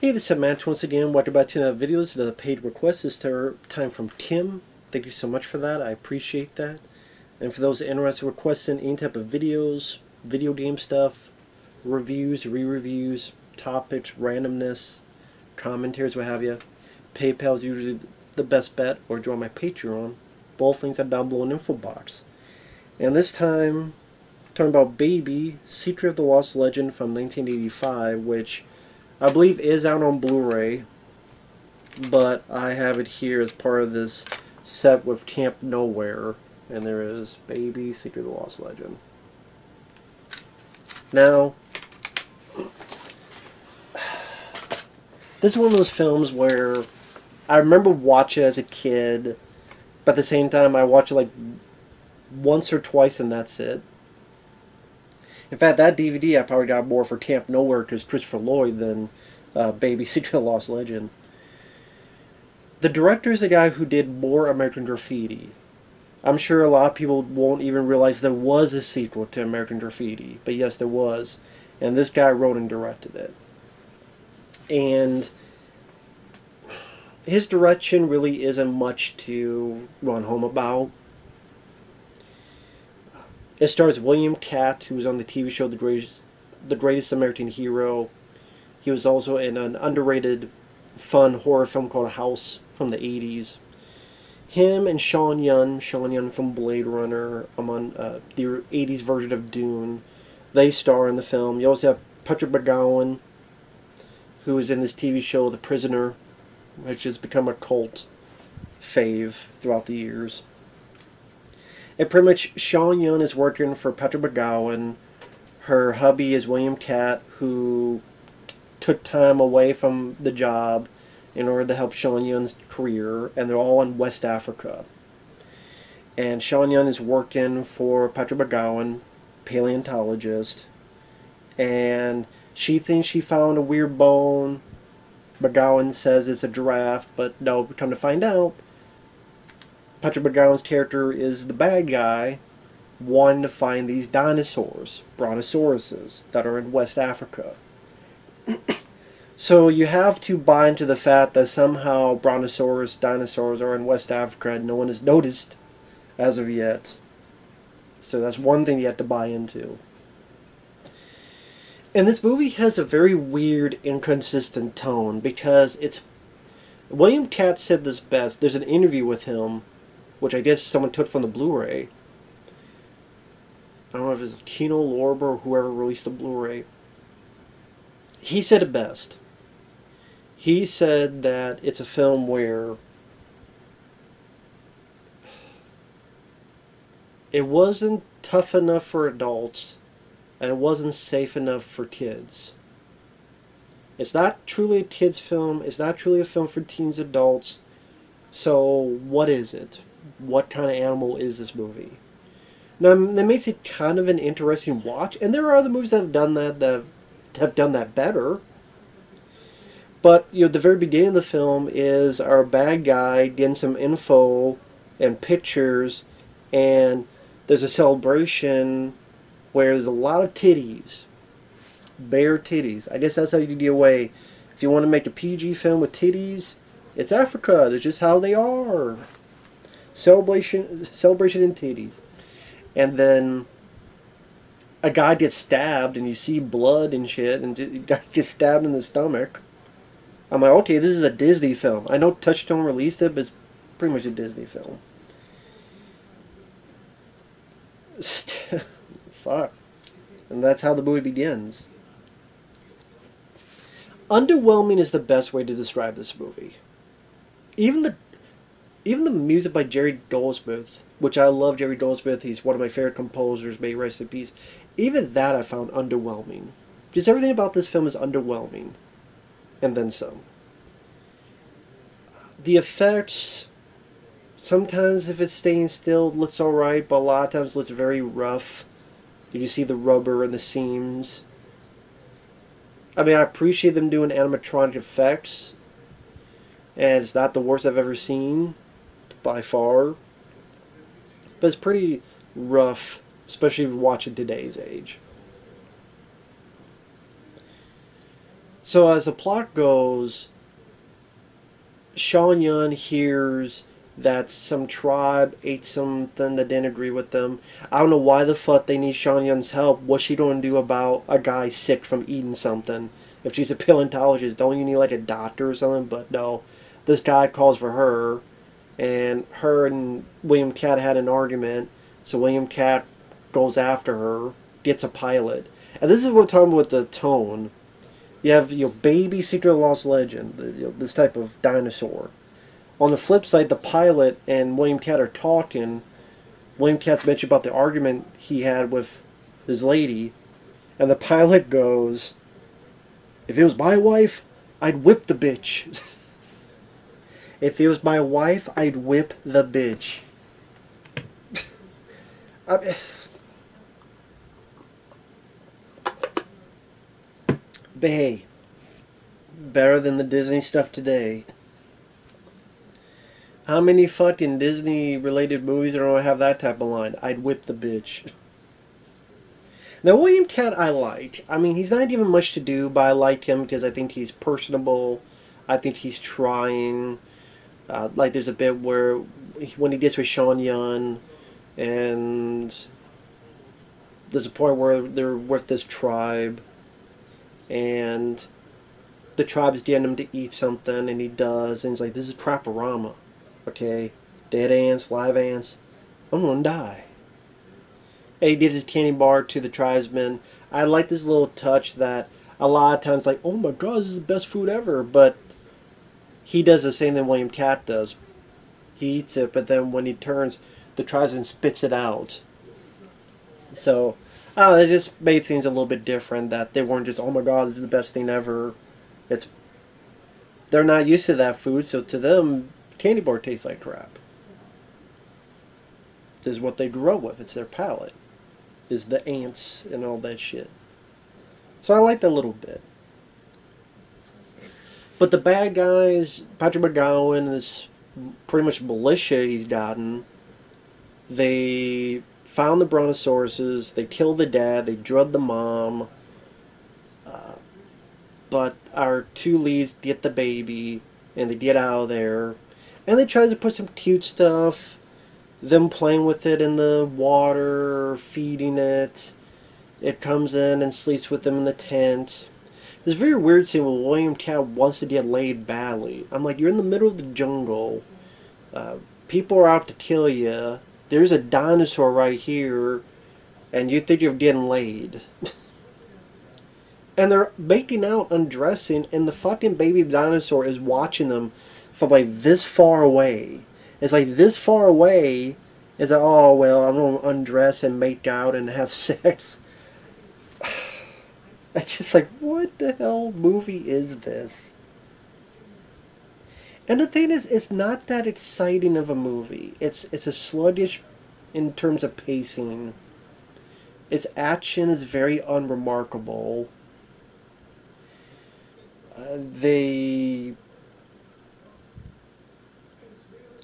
Hey, this is Matt once again. Welcome back to another video. This is another paid request. This time from Tim. Thank you so much for that. I appreciate that. And for those interested in requesting any type of videos, video game stuff, reviews, re-reviews, topics, randomness, commentaries, what have you, PayPal is usually the best bet, or join my Patreon. Both links are down below in the info box. And this time, talking about Baby, Secret of the Lost Legend from 1985, which I believe is out on Blu-ray, but I have it here as part of this set with Camp Nowhere, and there is Baby, Secret of the Lost Legend. Now, this is one of those films where I remember watching it as a kid, but at the same time I watch it like once or twice and that's it. In fact, that DVD I probably got more for Camp Nowhere because Christopher Lloyd than Baby Secret of the Lost Legend. The director is the guy who did more American Graffiti. I'm sure a lot of people won't even realize there was a sequel to American Graffiti, but yes, there was. And this guy wrote and directed it. And his direction really isn't much to run home about. It stars William Katt, who was on the TV show The Greatest American Hero. He was also in an underrated, fun horror film called House from the 80s. Him and Sean Young from Blade Runner, among the 80s version of Dune, they star in the film. You also have Patrick McGoohan, who is in this TV show The Prisoner, which has become a cult fave throughout the years. And pretty much Sean Young is working for Patrick McGoohan. Her hubby is William Katt, who took time away from the job in order to help Sean Young's career, and they're all in West Africa. And Sean Young is working for Patrick McGoohan, paleontologist, and she thinks she found a weird bone. McGoohan says it's a giraffe, but no, come to find out, Patrick McGowan's character is the bad guy wanting to find these dinosaurs, Brontosauruses, that are in West Africa. So you have to buy into the fact that somehow Brontosaurus dinosaurs are in West Africa and no one has noticed as of yet. So that's one thing you have to buy into. And this movie has a very weird, inconsistent tone because it's... William Katt said this best. There's an interview with him, which I guess someone took from the Blu-ray. I don't know if it's Kino Lorber or whoever released the Blu-ray. He said it best. He said that it's a film where it wasn't tough enough for adults and it wasn't safe enough for kids. It's not truly a kids' film. It's not truly a film for teens, adults. So what is it? What kind of animal is this movie? Now, that makes it kind of an interesting watch, and there are other movies that have done that better. But you know, the very beginning of the film is our bad guy getting some info and pictures, and there's a celebration where there's a lot of titties, bare titties. I guess that's how you get away. If you want to make a PG film with titties, it's Africa. That's just how they are. Celebration and titties. And then a guy gets stabbed and you see blood and shit and gets stabbed in the stomach. I'm like, okay, this is a Disney film. I know Touchstone released it, but it's pretty much a Disney film. Fuck. And that's how the movie begins. Underwhelming is the best way to describe this movie. Even the music by Jerry Goldsmith, which I love Jerry Goldsmith, he's one of my favorite composers, may he rest in peace. Even that I found underwhelming. Just everything about this film is underwhelming. And then some. The effects, sometimes if it's staying still, it looks alright, but a lot of times it looks very rough. You see the rubber and the seams. I mean, I appreciate them doing animatronic effects, and it's not the worst I've ever seen, by far. But it's pretty rough, especially if you watch it today's age. So as the plot goes, Sean Yun hears that some tribe ate something that didn't agree with them. I don't know why the fuck they need Sean Yun's help. What's she going to do about a guy sick from eating something? If she's a paleontologist, don't you need like a doctor or something? But no, this guy calls for her, and her and William Katt had an argument. So William Katt goes after her, gets a pilot, and this is what I'm talking about with the tone. You have your baby Secret Lost Legend, this type of dinosaur. On the flip side, the pilot and William Katt are talking. William Katt's mentioned about the argument he had with his lady, and the pilot goes, "If it was my wife, I'd whip the bitch." If it was my wife, I'd whip the bitch. I mean, but hey, better than the Disney stuff today. How many fucking Disney-related movies don't have that type of line? I'd whip the bitch. Now, William Katt I like. I mean, he's not even much to do, but I like him because I think he's personable. I think he's trying. Like, there's a bit where, when he gets with Sean Yun, and there's a point where they're with this tribe, and the tribe's getting him to eat something, and he does, and he's like, this is crap-a-rama. Okay, dead ants, live ants, I'm gonna die. And he gives his candy bar to the tribesmen. I like this little touch that a lot of times, like, oh my god, this is the best food ever, but he does the same thing William Katt does. He eats it, but then when he turns, the tribesman spits it out. So, it just made things a little bit different, that they weren't just, oh my god, this is the best thing ever. They're not used to that food, so to them, candy bar tastes like crap. This is what they grew up with. It's their palate. Is the ants and all that shit. So I like that a little bit. But the bad guys, Patrick McGoohan and this pretty much militia he's gotten, they found the Brontosauruses, they killed the dad, they drugged the mom, but our two leads get the baby, and they get out of there. And they try to put some cute stuff, them playing with it in the water, feeding it. It comes in and sleeps with them in the tent. This very weird scene where William Katt wants to get laid badly. I'm like, you're in the middle of the jungle. People are out to kill you. There's a dinosaur right here, and you think you're getting laid. And they're making out, undressing, and the fucking baby dinosaur is watching them from like this far away. It's like this far away. It's like, oh well, I'm gonna undress and make out and have sex. It's just like, what the hell movie is this? And the thing is, it's not that exciting of a movie. It's a sluggish in terms of pacing. Its action is very unremarkable.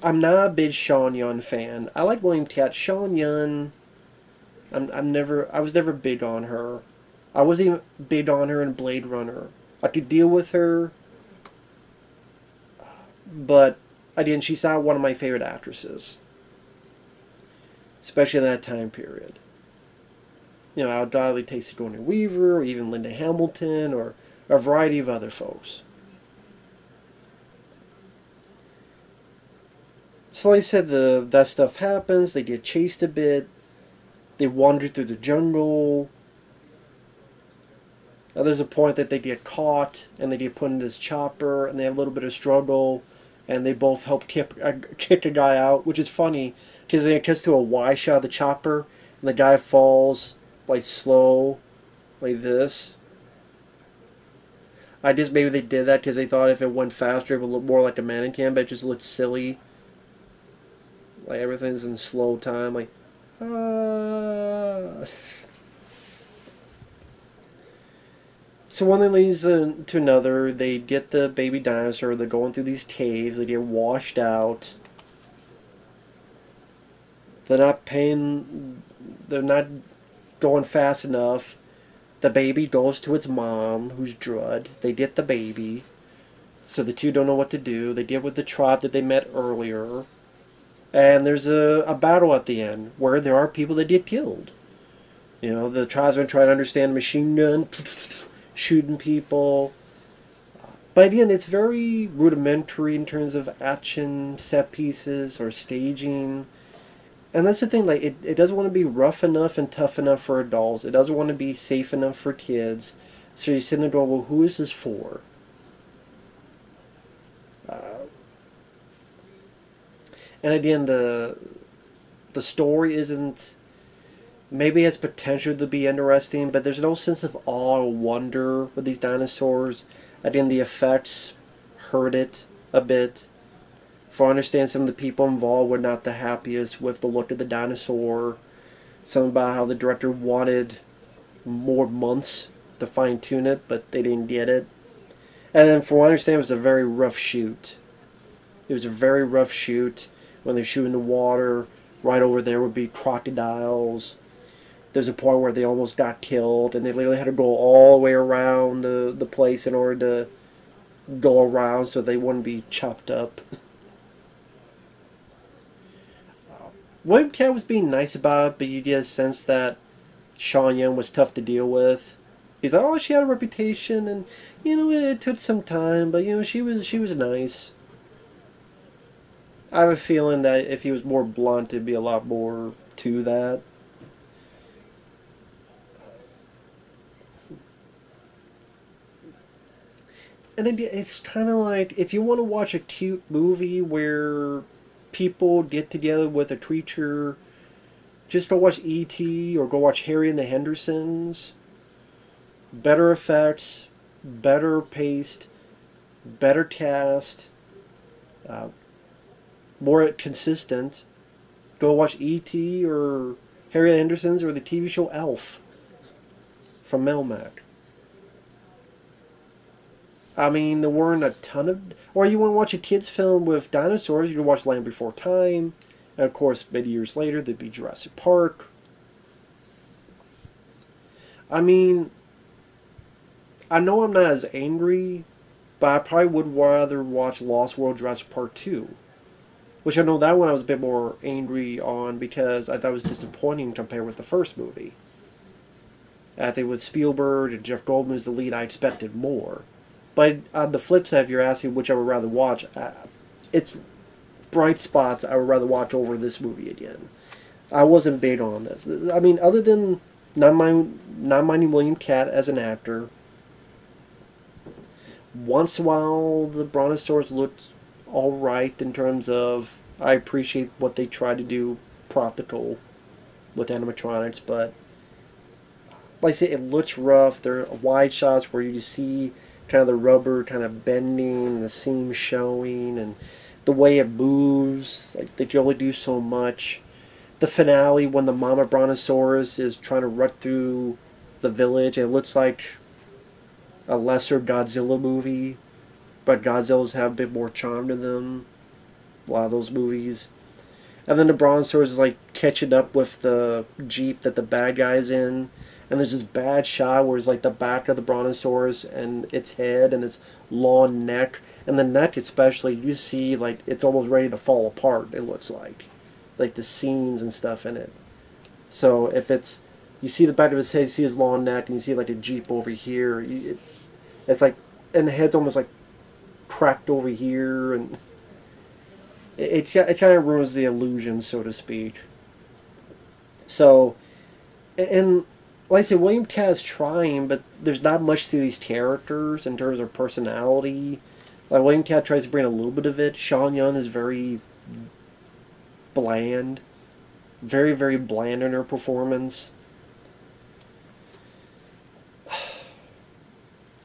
I'm not a big Sean Yun fan. I like William Katt. Sean Yun, I was never big on her. I wasn't even big on her in Blade Runner. I could deal with her, but I didn't. She's not one of my favorite actresses, especially in that time period. You know, I would gladly take Sigourney Weaver, or even Linda Hamilton, or a variety of other folks. So like I said, that stuff happens. They get chased a bit. They wander through the jungle. Now there's a point that they get caught, and they get put in this chopper, and they have a little bit of struggle, and they both help kick a guy out, which is funny, because it gets to a wide shot of the chopper, and the guy falls, like, slow, like this. I guess maybe they did that because they thought if it went faster, it would look more like a mannequin, but it just looked silly. Like, everything's in slow time, like, So one thing leads to another. They get the baby dinosaur. They're going through these caves. They get washed out. They're not going fast enough. The baby goes to its mom, who's Drud. They get the baby. So the two don't know what to do. They deal with the tribe that they met earlier. And there's a battle at the end where there are people that get killed. You know, the tribesmen try to understand machine gun, shooting people. But again, it's very rudimentary in terms of action set pieces or staging. And that's the thing, like, it doesn't want to be rough enough and tough enough for adults. It doesn't want to be safe enough for kids. So you're sitting there going, well, who is this for? And again, the story isn't... Maybe it has potential to be interesting, but there's no sense of awe or wonder with these dinosaurs. Again, the effects hurt it a bit. For I understand, some of the people involved were not the happiest with the look of the dinosaur. Something about how the director wanted more months to fine-tune it, but they didn't get it. And then, for what I understand, it was a very rough shoot. It was a very rough shoot. When they're shooting the water, right over there would be crocodiles. There's a point where they almost got killed, and they literally had to go all the way around the place in order to go around so they wouldn't be chopped up. William Katt was being nice about it, but you get a sense that Sean Young was tough to deal with. He's like, oh, she had a reputation, and you know, it took some time, but you know, she was nice. I have a feeling that if he was more blunt, it'd be a lot more to that. And it's kind of like, if you want to watch a cute movie where people get together with a creature, just go watch E.T. or go watch Harry and the Hendersons. Better effects, better paced, better cast, more consistent. Go watch E.T. or Harry and the Hendersons or the TV show Elf from Melmac. I mean, there weren't a ton of... Or you want to watch a kid's film with dinosaurs, you can watch Land Before Time. And of course, many years later, there'd be Jurassic Park. I mean, I know I'm not as angry, but I probably would rather watch Lost World Jurassic Park 2. Which I know that one I was a bit more angry on because I thought it was disappointing compared with the first movie. I think with Spielberg and Jeff Goldblum as the lead, I expected more. But on the flip side, if you're asking which I would rather watch, it's bright spots I would rather watch over this movie again. I wasn't big on this. I mean, other than not minding William Katt as an actor, once in a while the Brontosaurus looked alright in terms of, I appreciate what they tried to do practical with animatronics, but like I say, it looks rough. There are wide shots where you just see kind of the rubber kind of bending, the seam showing, and the way it moves. Like, they can only do so much. The finale, when the mama Brontosaurus is trying to run through the village, it looks like a lesser Godzilla movie, but Godzillas have a bit more charm to them. A lot of those movies. And then the Brontosaurus is like catching up with the Jeep that the bad guy's in. And there's this bad shot where it's like the back of the Brontosaurus and its head and its long neck. And the neck especially, you see like it's almost ready to fall apart, it looks like. Like the seams and stuff in it. So if it's, you see the back of his head, you see his long neck, and you see like a Jeep over here. It's like, and the head's almost like cracked over here. And it kind of ruins the illusion, so to speak. So, and like I said, William Katt is trying, but there's not much to these characters in terms of personality. Like, William Katt tries to bring a little bit of it. Sean Young is very bland. Very, very bland in her performance.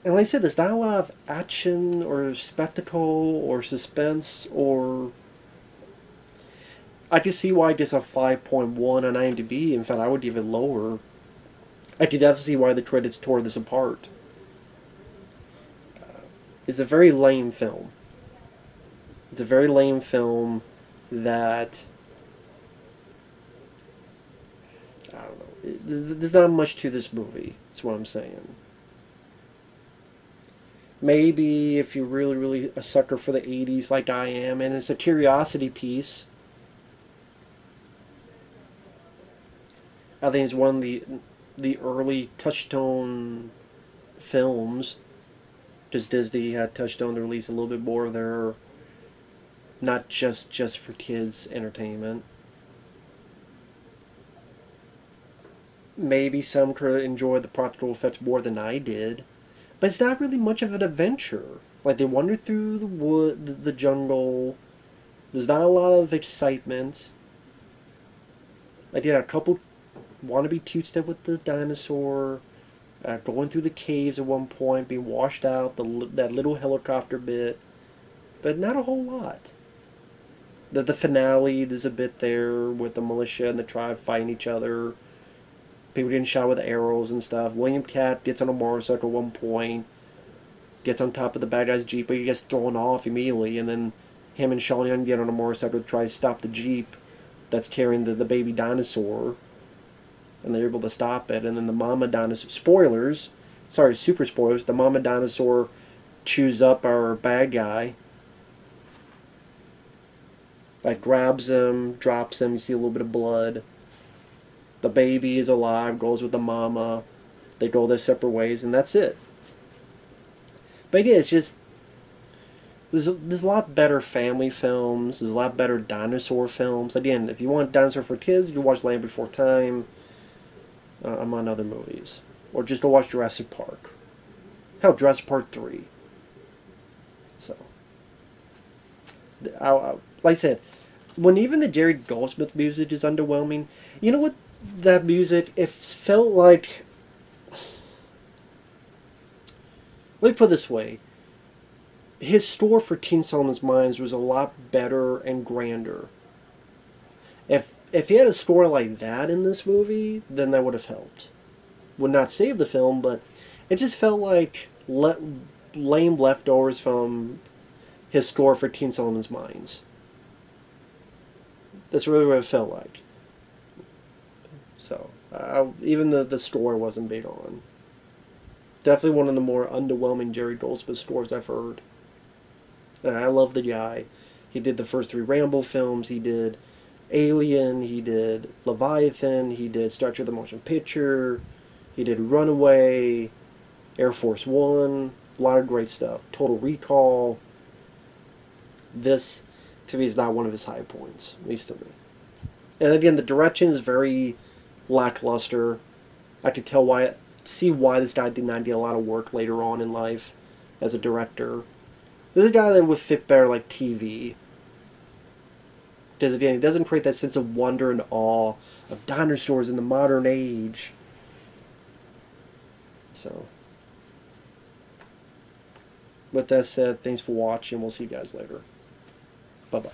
And like I said, there's not a lot of action or spectacle or suspense or... I can see why it gets a 5.1 on IMDb. In fact, I would give it lower. I could definitely see why the critics tore this apart. It's a very lame film. It's a very lame film that... I don't know. there's not much to this movie. That's what I'm saying. Maybe if you're really, really a sucker for the 80s like I am, and it's a curiosity piece, I think it's one of the early Touchstone films. Just Disney had Touchstone to release a little bit more of their not just for kids entertainment. Maybe some could enjoy the practical effects more than I did. But it's not really much of an adventure. Like, they wander through the wood, the jungle. There's not a lot of excitement. I did a couple wannabe two-step with the dinosaur. Going through the caves at one point, being washed out, that little helicopter bit. But not a whole lot. The finale, there's a bit there with the militia and the tribe fighting each other. People getting shot with arrows and stuff. William Katt gets on a motorcycle at one point. Gets on top of the bad guy's Jeep, but he gets thrown off immediately. And then him and Sean Young get on a motorcycle to try to stop the Jeep that's carrying the baby dinosaur. And they're able to stop it. And then the mama dinosaur... Spoilers. Sorry, super spoilers. The mama dinosaur chews up our bad guy. Like, grabs him, drops him. You see a little bit of blood. The baby is alive, goes with the mama. They go their separate ways, and that's it. But yeah, it's just... There's a lot better family films. There's a lot better dinosaur films. Again, if you want dinosaur for kids, you watch Land Before Time, among other movies. Or just go watch Jurassic Park. Hell, Jurassic Park 3. So... like I said, when even the Jerry Goldsmith music is underwhelming, you know what? That music, it felt like... Let me put it this way. His score for Teen Solomon's Mines was a lot better and grander. If he had a score like that in this movie, then that would have helped. Would not save the film, but it just felt like lame leftovers from his score for Teen Solomon's Mines. That's really what it felt like. So, even the score wasn't big on. Definitely one of the more underwhelming Jerry Goldsmith scores I've heard. I love the guy. He did the first 3 Rambo films. He did Alien. He did Leviathan. He did Star Trek the Motion Picture. He did Runaway. Air Force One. A lot of great stuff. Total Recall. This, to me, is not one of his high points. At least to me. And again, the direction is very lackluster. I could see why this guy did not get a lot of work later on in life as a director. This is a guy that would fit better like TV. Because again, he doesn't create that sense of wonder and awe of dinosaurs in the modern age. So, with that said, thanks for watching. We'll see you guys later. Bye-bye.